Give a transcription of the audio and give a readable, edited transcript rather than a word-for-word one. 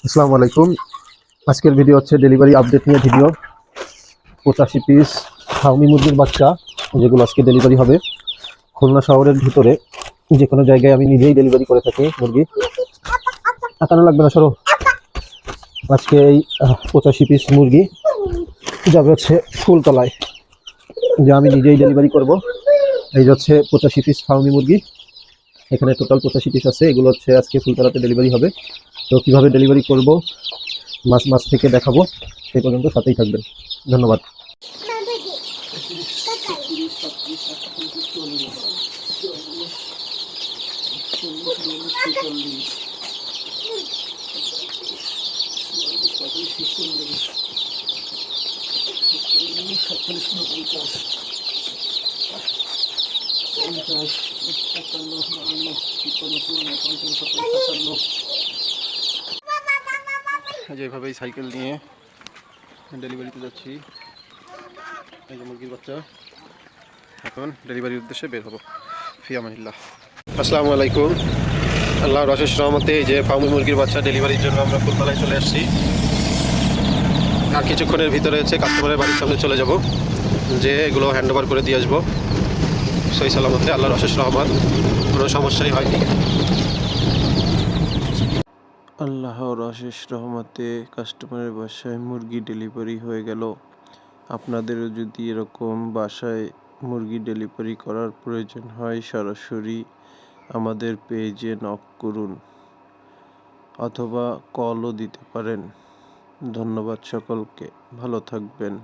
আসসালামু আলাইকুম। আজকের ভিডিও হচ্ছে ডেলিভারি আপডেট নিয়ে ভিডিও। 85 পিস ফার্মি মুরগির বাচ্চা যেগুলো আজকে ডেলিভারি হবে খুলনা শহরের ভিতরে যে কোনো জায়গায়। আমি নিজেই ডেলিভারি করে থাকি মুরগি। তাকানো লাগবে না, সরো। আজকে এই 85 পিস মুরগি যাবে হচ্ছে ফুলতলায়, যে আমি নিজেই ডেলিভারি করব। এই যাচ্ছে 85 পিস ফার্মি মুরগি। এখানে টোটাল 85 পিস আছে। এগুলো হচ্ছে আজকে ফুলতলাতে ডেলিভারি হবে। তো কিভাবে ডেলিভারি করব মাস মাস থেকে দেখাবো। সেই পর্যন্ত সাথেই থাকবেন। ধন্যবাদ। যেভাবেই সাইকেল নিয়ে ডেলিভারিতে যাচ্ছি। এই যে মুরগির বাচ্চা, এখন ডেলিভারির উদ্দেশ্যে বের হবো। ফি আমানিল্লাহ। আসসালামু আলাইকুম। আল্লাহর অশেষ রহমতে এই যে ফার্মি মুরগির বাচ্চা ডেলিভারির জন্য আমরা ফুলতলায় চলে আসছি। আর কিছুক্ষণের ভিতরে হচ্ছে কাস্টমারের বাড়ির সামনে চলে যাব, যে এগুলো হ্যান্ড ওভার করে দিয়ে আসবো সহি সালামতে। আল্লাহর অশেষ রহমত, কোনো সমস্যাই হয়নি। আল্লাহর অশেষ রহমতে কাস্টমারের বাসায় মুরগি ডেলিভারি হয়ে গেল। আপনাদেরও যদি এরকম বাসায় মুরগি ডেলিভারি করার প্রয়োজন হয়, সরাসরি আমাদের পেজে নক করুন অথবা কলও দিতে পারেন। ধন্যবাদ সকলকে, ভালো থাকবেন।